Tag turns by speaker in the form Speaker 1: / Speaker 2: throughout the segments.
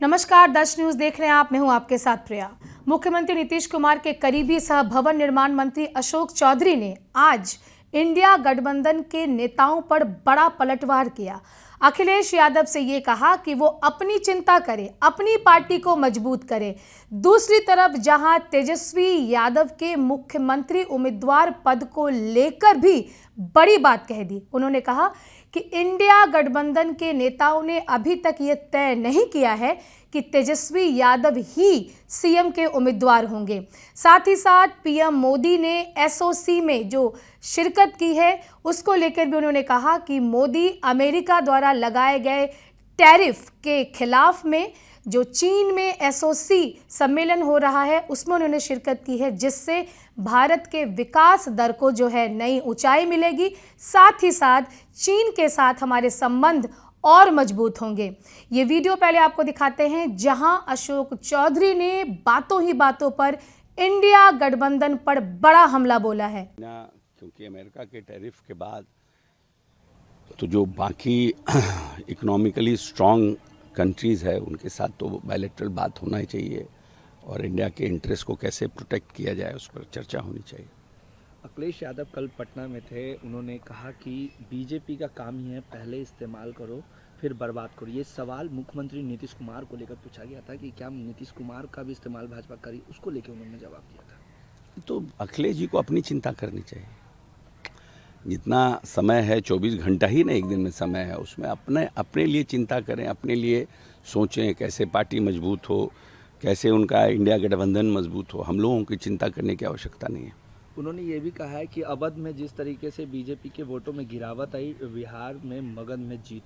Speaker 1: नमस्कार, दश न्यूज देख रहे हैं आप। मैं हूं आपके साथ प्रिया। मुख्यमंत्री नीतीश कुमार के करीबी सह भवन निर्माण मंत्री अशोक चौधरी ने आज इंडिया गठबंधन के नेताओं पर बड़ा पलटवार किया। अखिलेश यादव से ये कहा कि वो अपनी चिंता करे, अपनी पार्टी को मजबूत करे। दूसरी तरफ जहां तेजस्वी यादव के मुख्यमंत्री उम्मीदवार पद को लेकर भी बड़ी बात कह दी। उन्होंने कहा कि इंडिया गठबंधन के नेताओं ने अभी तक ये तय नहीं किया है कि तेजस्वी यादव ही सीएम के उम्मीदवार होंगे। साथ ही साथ पीएम मोदी ने एसओसी में जो शिरकत की है उसको लेकर भी उन्होंने कहा कि मोदी अमेरिका द्वारा लगाए गए टैरिफ के खिलाफ में जो चीन में एसओसी सम्मेलन हो रहा है उसमें उन्होंने शिरकत की है, जिससे भारत के विकास दर को जो है नई ऊंचाई मिलेगी। साथ ही साथ चीन के साथ हमारे संबंध और मजबूत होंगे। ये वीडियो पहले आपको दिखाते हैं जहां अशोक चौधरी ने बातों ही बातों पर इंडिया गठबंधन पर बड़ा हमला बोला है।
Speaker 2: क्योंकि अमेरिका के टैरिफ के बाद तो जो बाकी इकोनॉमिकली स्ट्रॉन्ग कंट्रीज़ है उनके साथ तो बायलैटरल बात होना ही चाहिए और इंडिया के इंटरेस्ट को कैसे प्रोटेक्ट किया जाए उस पर चर्चा होनी चाहिए।
Speaker 3: अखिलेश यादव कल पटना में थे, उन्होंने कहा कि बीजेपी का काम ही है पहले इस्तेमाल करो फिर बर्बाद करो। ये सवाल मुख्यमंत्री नीतीश कुमार को लेकर पूछा गया था कि क्या नीतीश कुमार का भी इस्तेमाल भाजपा करी, उसको लेकर उन्होंने जवाब दिया था।
Speaker 2: तो अखिलेश जी को अपनी चिंता करनी चाहिए। जितना समय है 24 घंटा ही ना एक दिन में समय है, उसमें अपने लिए चिंता करें, अपने लिए सोचें कैसे पार्टी मजबूत हो, कैसे उनका इंडिया गठबंधन मजबूत हो। हम लोगों की चिंता करने की आवश्यकता नहीं है।
Speaker 3: उन्होंने ये भी कहा है कि अवध में जिस तरीके से बीजेपी के वोटों में गिरावट आई, बिहार में मगध में जीत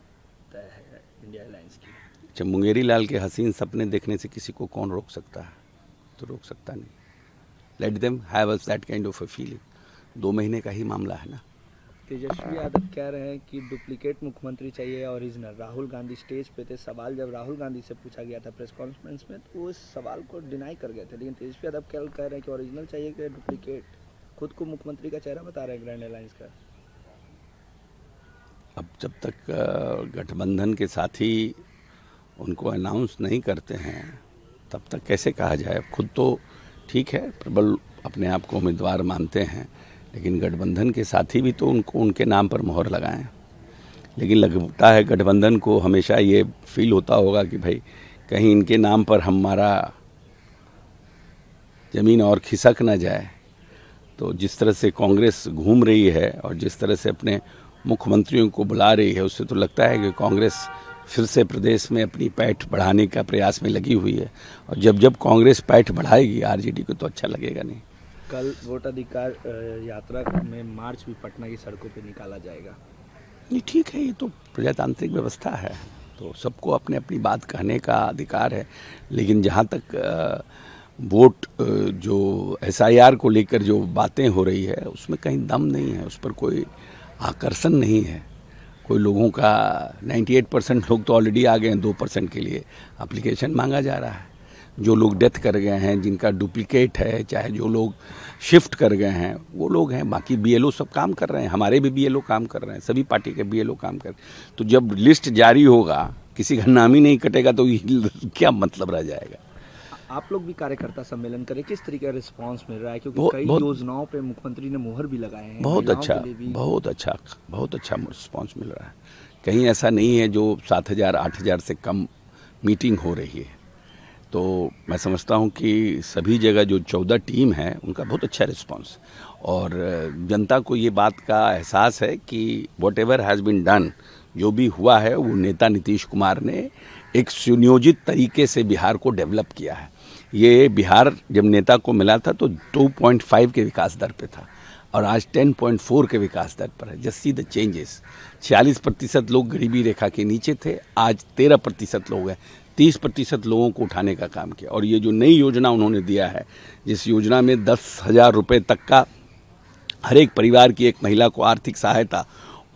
Speaker 3: तय है इंडिया अलायंस की।
Speaker 2: जब मुंगेरी लाल के हसीन सपने देखने से किसी को कौन रोक सकता है? तो रोक सकता नहीं। Let them have that kind of a feeling. 2 महीने का ही मामला है ना।
Speaker 3: तेजस्वी यादव कह रहे हैं कि डुप्लीकेट मुख्यमंत्री चाहिए ओरिजिनल। राहुल गांधी स्टेज पे थे, सवाल जब राहुल गांधी से पूछा गया था प्रेस कॉन्फ्रेंस में तो वो इस सवाल को डिनाई कर गए थे, लेकिन तेजस्वी यादव कल कह रहे हैं कि ओरिजिनल चाहिए कि डुप्लीकेट। खुद को मुख्यमंत्री का चेहरा बता रहे हैं ग्रैंड अलायंस का।
Speaker 2: अब जब तक गठबंधन के साथी उनको अनाउंस नहीं करते हैं तब तक कैसे कहा जाए। खुद तो ठीक है, प्रबल अपने आप को उम्मीदवार मानते हैं, लेकिन गठबंधन के साथी भी तो उनको उनके नाम पर मोहर लगाएं। लेकिन लगता है गठबंधन को हमेशा ये फील होता होगा कि भाई कहीं इनके नाम पर हमारा ज़मीन और खिसक ना जाए। तो जिस तरह से कांग्रेस घूम रही है और जिस तरह से अपने मुख्यमंत्रियों को बुला रही है, उससे तो लगता है कि कांग्रेस फिर से प्रदेश में अपनी पैठ बढ़ाने का प्रयास में लगी हुई है। और जब कांग्रेस पैठ बढ़ाएगी आरजेडी को तो अच्छा लगेगा नहीं।
Speaker 3: कल वोटाधिकार यात्रा में मार्च भी पटना की सड़कों पे निकाला जाएगा।
Speaker 2: ये ठीक है, ये तो प्रजातांत्रिक व्यवस्था है, तो सबको अपने अपनी बात कहने का अधिकार है। लेकिन जहाँ तक वोट जो SIR को लेकर जो बातें हो रही है उसमें कहीं दम नहीं है, उस पर कोई आकर्षण नहीं है। कोई लोगों का 98% लोग तो ऑलरेडी आ गए हैं, 2% के लिए एप्लीकेशन मांगा जा रहा है। जो लोग डेथ कर गए हैं, जिनका डुप्लीकेट है, चाहे जो लोग शिफ्ट कर गए हैं वो लोग हैं। बाकी BLO सब काम कर रहे हैं, हमारे भी BLO काम कर रहे हैं, सभी पार्टी के BLO काम कर रहे हैं। तो जब लिस्ट जारी होगा किसी का नाम ही नहीं कटेगा तो क्या मतलब रह जाएगा।
Speaker 3: आप लोग भी कार्यकर्ता सम्मेलन करें, किस तरीके का रिस्पांस मिल रहा है? क्योंकि कई योजनाओं पे मुख्यमंत्री ने मुहर भी लगाए हैं।
Speaker 2: बहुत अच्छा रिस्पांस मिल रहा है। कहीं ऐसा नहीं है जो 7,000 8,000 से कम मीटिंग हो रही है। तो मैं समझता हूं कि सभी जगह जो 14 टीम है उनका बहुत अच्छा रिस्पांस, और जनता को ये बात का एहसास है कि whatever has been done, जो भी हुआ है वो नेता नीतीश कुमार ने एक सुनियोजित तरीके से बिहार को डेवलप किया है। ये बिहार जब नेता को मिला था तो 2.5 के विकास दर पे था और आज 10.4 के विकास दर पर है। Just see the changes. 40% लोग गरीबी रेखा के नीचे थे, आज 13% लोग हैं। 30% लोगों को उठाने का काम किया। और ये जो नई योजना उन्होंने दिया है, जिस योजना में 10,000 रुपये तक का हर एक परिवार की एक महिला को आर्थिक सहायता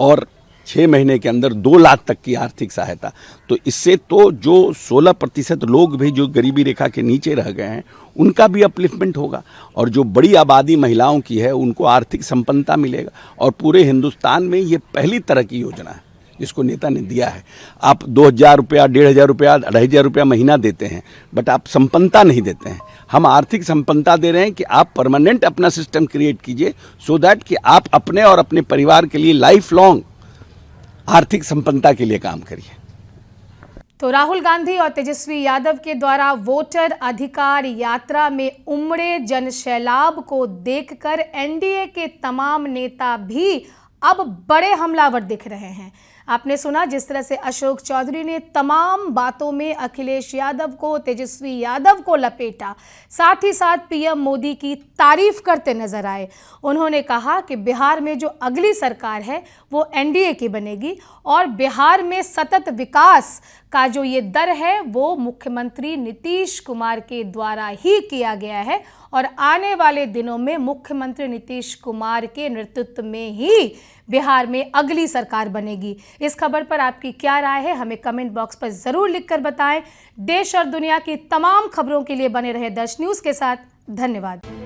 Speaker 2: और 6 महीने के अंदर 2 लाख तक की आर्थिक सहायता, तो इससे तो जो 16% लोग भी जो गरीबी रेखा के नीचे रह गए हैं उनका भी अपलिफ्टमेंट होगा, और जो बड़ी आबादी महिलाओं की है उनको आर्थिक संपन्नता मिलेगा। और पूरे हिंदुस्तान में ये पहली तरह की योजना है जिसको नेता ने दिया है। आप 2,000 रुपया, 1,500 रुपया, 2,500 रुपया महीना देते हैं, बट आप संपन्नता नहीं देते हैं। हम आर्थिक संपन्नता दे रहे हैं कि आप परमानेंट अपना सिस्टम क्रिएट कीजिए, सो दैट कि आप अपने और अपने परिवार के लिए लाइफ लॉन्ग आर्थिक संपन्नता के लिए काम करिए।
Speaker 1: तो राहुल गांधी और तेजस्वी यादव के द्वारा वोटर अधिकार यात्रा में उमड़े जनसैलाब को देखकर एनडीए के तमाम नेता भी अब बड़े हमलावर दिख रहे हैं। आपने सुना जिस तरह से अशोक चौधरी ने तमाम बातों में अखिलेश यादव को, तेजस्वी यादव को लपेटा, साथ ही साथ पीएम मोदी की तारीफ करते नजर आए। उन्होंने कहा कि बिहार में जो अगली सरकार है वो एनडीए की बनेगी और बिहार में सतत विकास का जो ये दर है वो मुख्यमंत्री नीतीश कुमार के द्वारा ही किया गया है और आने वाले दिनों में मुख्यमंत्री नीतीश कुमार के नेतृत्व में ही बिहार में अगली सरकार बनेगी। इस खबर पर आपकी क्या राय है, हमें कमेंट बॉक्स पर जरूर लिखकर बताएं। देश और दुनिया की तमाम खबरों के लिए बने रहे दर्श न्यूज़ के साथ। धन्यवाद।